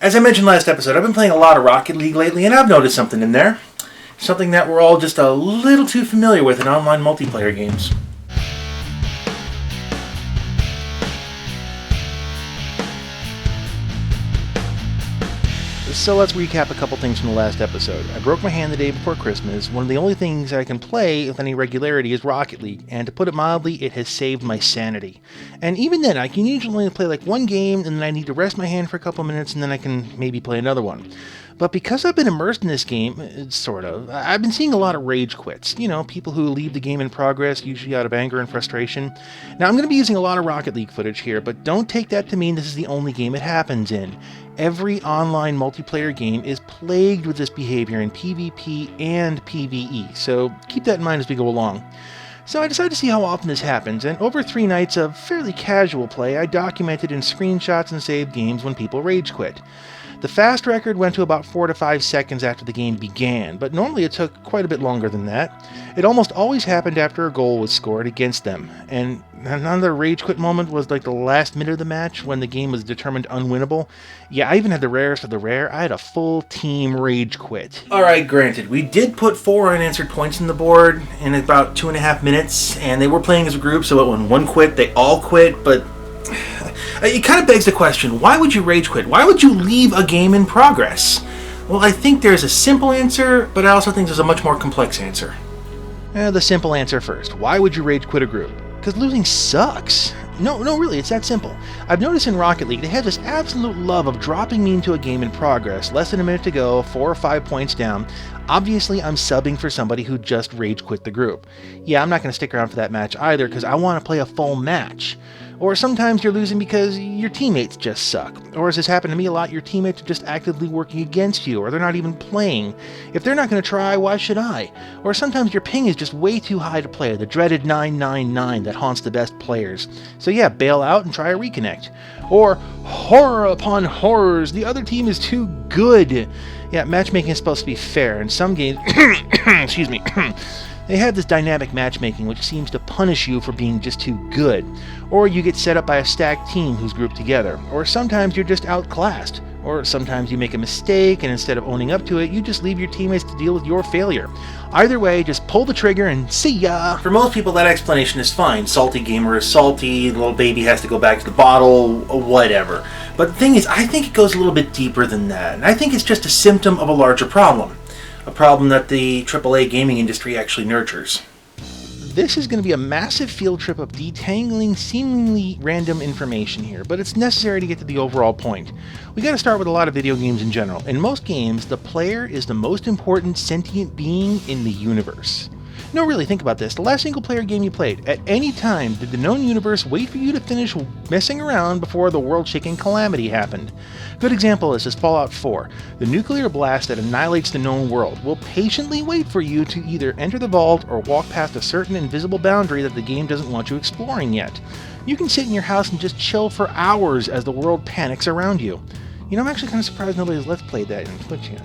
As I mentioned last episode, I've been playing a lot of Rocket League lately, and I've noticed something in there. Something that we're all just a little too familiar with in online multiplayer games. So let's recap a couple things from the last episode. I broke my hand the day before Christmas. One of the only things I can play with any regularity is Rocket League, and to put it mildly, it has saved my sanity. And even then, I can usually only play like one game, and then I need to rest my hand for a couple minutes, and then I can maybe play another one. But because I've been immersed in this game, sort of, I've been seeing a lot of rage quits. You know, people who leave the game in progress, usually out of anger and frustration. Now, I'm going to be using a lot of Rocket League footage here, but don't take that to mean this is the only game it happens in. Every online multiplayer game is plagued with this behavior in PvP and PvE, so keep that in mind as we go along. So I decided to see how often this happens, and over 3 nights of fairly casual play, I documented in screenshots and saved games when people rage quit. The fast record went to about 4 to 5 seconds after the game began, but normally it took quite a bit longer than that. It almost always happened after a goal was scored against them, and another rage quit moment was like the last minute of the match when the game was determined unwinnable. Yeah, I even had the rarest of the rare. I had a full team rage quit. Alright, granted, we did put 4 unanswered points on the board in about 2.5 minutes, and they were playing as a group, so when one quit, they all quit, but it kind of begs the question, why would you rage quit? Why would you leave a game in progress? Well, I think there's a simple answer, but I also think there's a much more complex answer. The simple answer first. Why would you rage quit a group? Because losing sucks. No, really, it's that simple. I've noticed in Rocket League, they have this absolute love of dropping me into a game in progress, less than a minute to go, 4 or 5 points down. Obviously, I'm subbing for somebody who just rage quit the group. Yeah, I'm not going to stick around for that match either, because I want to play a full match. Or sometimes you're losing because your teammates just suck. Or as has happened to me a lot, your teammates are just actively working against you, or they're not even playing. If they're not going to try, why should I? Or sometimes your ping is just way too high to play, the dreaded 999 that haunts the best players. So yeah, bail out and try a reconnect. Or, horror upon horrors, the other team is too good. Yeah, matchmaking is supposed to be fair, and some games, excuse me, they have this dynamic matchmaking which seems to punish you for being just too good. Or you get set up by a stacked team who's grouped together. Or sometimes you're just outclassed. Or sometimes you make a mistake and instead of owning up to it, you just leave your teammates to deal with your failure. Either way, just pull the trigger and see ya! For most people that explanation is fine. Salty gamer is salty, the little baby has to go back to the bottle, whatever. But the thing is, I think it goes a little bit deeper than that. And I think it's just a symptom of a larger problem. A problem that the AAA gaming industry actually nurtures. This is going to be a massive field trip of detangling seemingly random information here, but it's necessary to get to the overall point. We got to start with a lot of video games in general. In most games, the player is the most important sentient being in the universe. No, really, think about this. The last single-player game you played, at any time did the known universe wait for you to finish messing around before the world-shaking calamity happened? Good example is Fallout 4. The nuclear blast that annihilates the known world will patiently wait for you to either enter the vault or walk past a certain invisible boundary that the game doesn't want you exploring yet. You can sit in your house and just chill for hours as the world panics around you. You know, I'm actually kind of surprised nobody's Let's Played that in Twitch yet.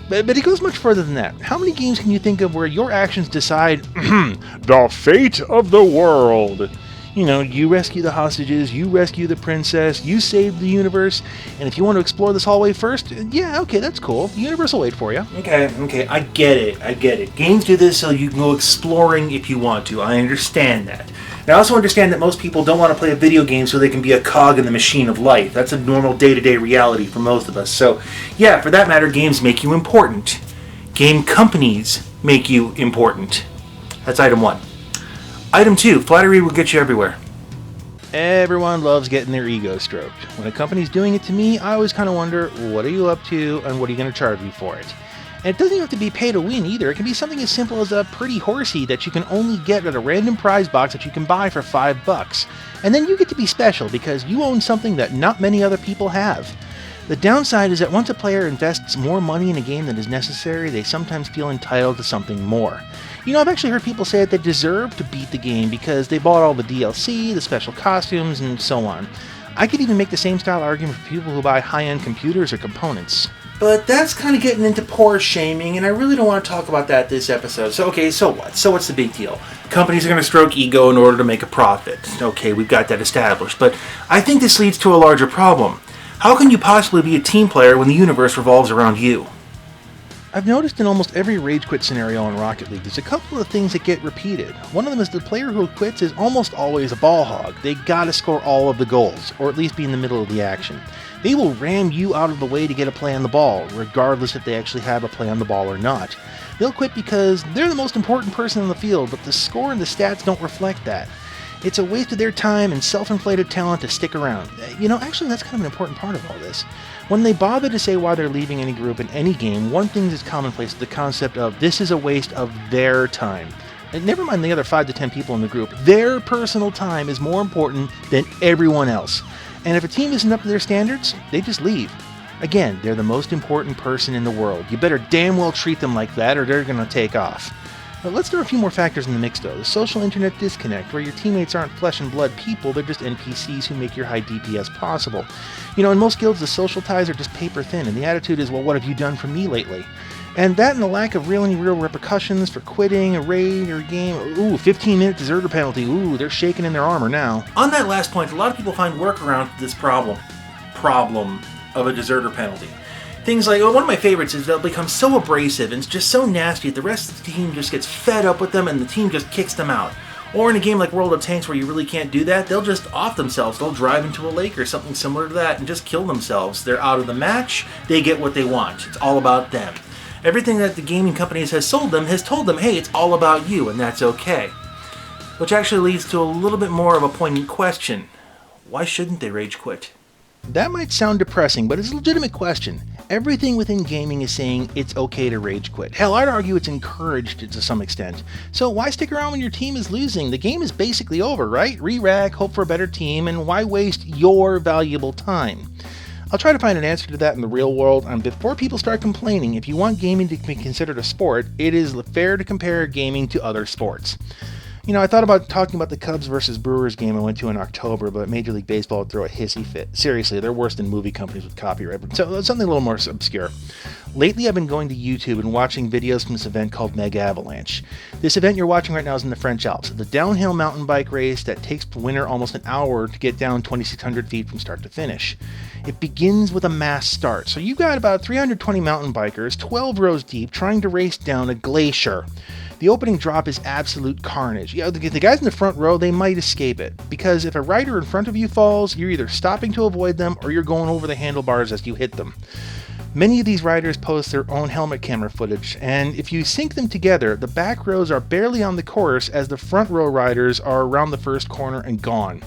But it goes much further than that. How many games can you think of where your actions decide the fate of the world? You know, you rescue the hostages, you rescue the princess, you save the universe, and if you want to explore this hallway first, yeah, okay, that's cool. The universe will wait for you. Okay, I get it. Games do this so you can go exploring if you want to. I understand that. And I also understand that most people don't want to play a video game so they can be a cog in the machine of life. That's a normal day-to-day reality for most of us. So, yeah, for that matter, games make you important. Game companies make you important. That's item 1. Item 2, flattery will get you everywhere. Everyone loves getting their ego stroked. When a company's doing it to me, I always kind of wonder, what are you up to and what are you going to charge me for it? And it doesn't have to be pay to win either. It can be something as simple as a pretty horsey that you can only get at a random prize box that you can buy for $5. And then you get to be special because you own something that not many other people have. The downside is that once a player invests more money in a game than is necessary, they sometimes feel entitled to something more. You know, I've actually heard people say that they deserve to beat the game because they bought all the DLC, the special costumes, and so on. I could even make the same style argument for people who buy high-end computers or components. But that's kind of getting into poor shaming, and I really don't want to talk about that this episode. So what? So what's the big deal? Companies are going to stroke ego in order to make a profit. Okay, we've got that established. But I think this leads to a larger problem. How can you possibly be a team player when the universe revolves around you? I've noticed in almost every Ragequit scenario in Rocket League, there's a couple of things that get repeated. One of them is the player who quits is almost always a ball hog. They gotta score all of the goals, or at least be in the middle of the action. They will ram you out of the way to get a play on the ball, regardless if they actually have a play on the ball or not. They'll quit because they're the most important person on the field, but the score and the stats don't reflect that. It's a waste of their time and self-inflated talent to stick around. Actually, that's kind of an important part of all this. When they bother to say why they're leaving any group in any game, one thing that's commonplace is the concept of this is a waste of their time. And never mind the other 5 to 10 people in the group. Their personal time is more important than everyone else. And if a team isn't up to their standards, they just leave. Again, they're the most important person in the world. You better damn well treat them like that or they're going to take off. But let's throw a few more factors in the mix though. The social internet disconnect, where your teammates aren't flesh and blood people, they're just NPCs who make your high DPS possible. In most guilds the social ties are just paper thin, and the attitude is, well, what have you done for me lately? And that and the lack of real repercussions for quitting a raid or a game. Ooh, 15-minute deserter penalty. Ooh, they're shaking in their armor now. On that last point, a lot of people find workaround to this problem of a deserter penalty. Things like, one of my favorites is they'll become so abrasive and it's just so nasty that the rest of the team just gets fed up with them and the team just kicks them out. Or in a game like World of Tanks where you really can't do that, they'll just off themselves. They'll drive into a lake or something similar to that and just kill themselves. They're out of the match, they get what they want. It's all about them. Everything that the gaming companies has sold them has told them, hey, it's all about you, and that's okay. Which actually leads to a little bit more of a poignant question. Why shouldn't they rage quit? That might sound depressing, but it's a legitimate question. Everything within gaming is saying it's okay to rage quit. Hell, I'd argue it's encouraged to some extent. So why stick around when your team is losing? The game is basically over, right? Re-rack, hope for a better team, and why waste your valuable time? I'll try to find an answer to that in the real world, and before people start complaining, if you want gaming to be considered a sport, it is fair to compare gaming to other sports. I thought about talking about the Cubs versus Brewers game I went to in October, but Major League Baseball would throw a hissy fit. Seriously, they're worse than movie companies with copyright. So something a little more obscure. Lately, I've been going to YouTube and watching videos from this event called Mega Avalanche. This event you're watching right now is in the French Alps. It's a downhill mountain bike race that takes the winner almost an hour to get down 2,600 feet from start to finish. It begins with a mass start. So you've got about 320 mountain bikers, 12 rows deep, trying to race down a glacier. The opening drop is absolute carnage. The guys in the front row, they might escape it, because if a rider in front of you falls, you're either stopping to avoid them or you're going over the handlebars as you hit them. Many of these riders post their own helmet camera footage, and if you sync them together, the back rows are barely on the course as the front row riders are around the first corner and gone.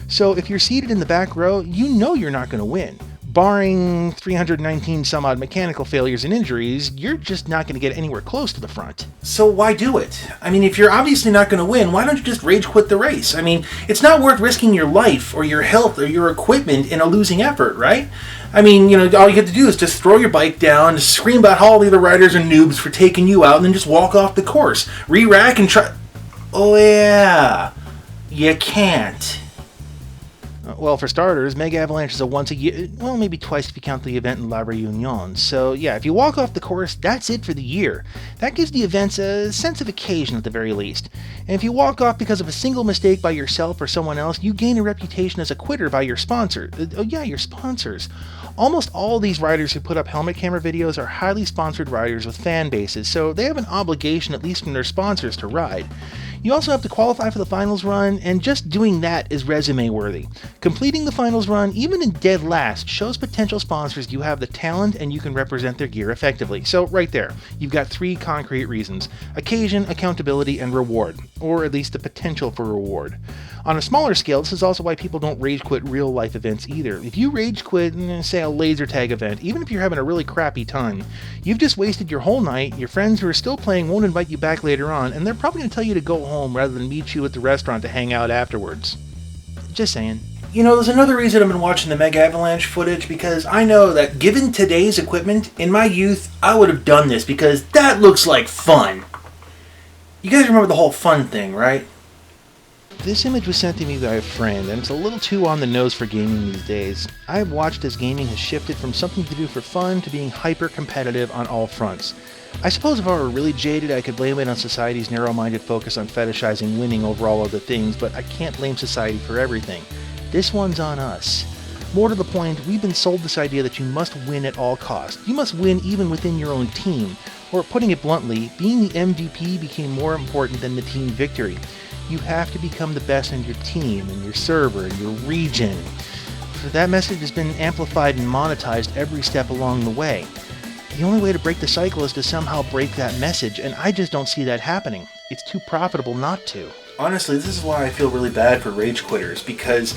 So if you're seated in the back row, you know you're not going to win. Barring 319 some odd mechanical failures and injuries, you're just not going to get anywhere close to the front. So why do it? If you're obviously not going to win, why don't you just rage quit the race? It's not worth risking your life or your health or your equipment in a losing effort, right? All you have to do is just throw your bike down, scream about how all the other riders are noobs for taking you out, and then just walk off the course. Re-rack and try... Oh yeah, you can't. Well, for starters, Mega Avalanche is a once a year, well, maybe twice if you count the event in La Réunion. So yeah, if you walk off the course, that's it for the year. That gives the events a sense of occasion at the very least. And if you walk off because of a single mistake by yourself or someone else, you gain a reputation as a quitter by your sponsor. Your sponsors. Almost all these riders who put up helmet camera videos are highly sponsored riders with fan bases, so they have an obligation, at least from their sponsors, to ride. You also have to qualify for the finals run, and just doing that is resume worthy. Completing the finals run, even in dead last, shows potential sponsors you have the talent and you can represent their gear effectively. So right there, you've got 3 concrete reasons: occasion, accountability, and reward, or at least the potential for reward. On a smaller scale, this is also why people don't rage quit real life events either. If you rage quit, say, a laser tag event, even if you're having a really crappy time, you've just wasted your whole night, your friends who are still playing won't invite you back later on, and they're probably going to tell you to go home rather than meet you at the restaurant to hang out afterwards. Just saying. There's another reason I've been watching the Mega Avalanche footage, because I know that given today's equipment, in my youth, I would have done this because that looks like fun. You guys remember the whole fun thing, right? This image was sent to me by a friend, and it's a little too on the nose for gaming these days. I have watched as gaming has shifted from something to do for fun to being hyper-competitive on all fronts. I suppose if I were really jaded, I could blame it on society's narrow-minded focus on fetishizing winning over all other things, but I can't blame society for everything. This one's on us. More to the point, we've been sold this idea that you must win at all costs. You must win even within your own team. Or putting it bluntly, being the MVP became more important than the team victory. You have to become the best in your team, in your server, in your region. That message has been amplified and monetized every step along the way. The only way to break the cycle is to somehow break that message, and I just don't see that happening. It's too profitable not to. Honestly, this is why I feel really bad for rage quitters, because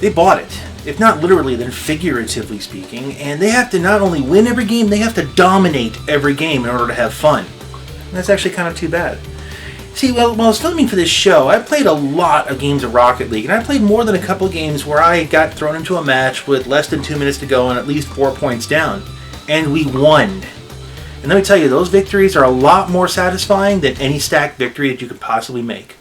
they bought it. If not literally, then figuratively speaking, and they have to not only win every game, they have to dominate every game in order to have fun. And that's actually kind of too bad. See, while I was filming for this show, I played a lot of games of Rocket League, and I played more than a couple games where I got thrown into a match with less than 2 minutes to go and at least 4 points down. And we won. And let me tell you, those victories are a lot more satisfying than any stacked victory that you could possibly make.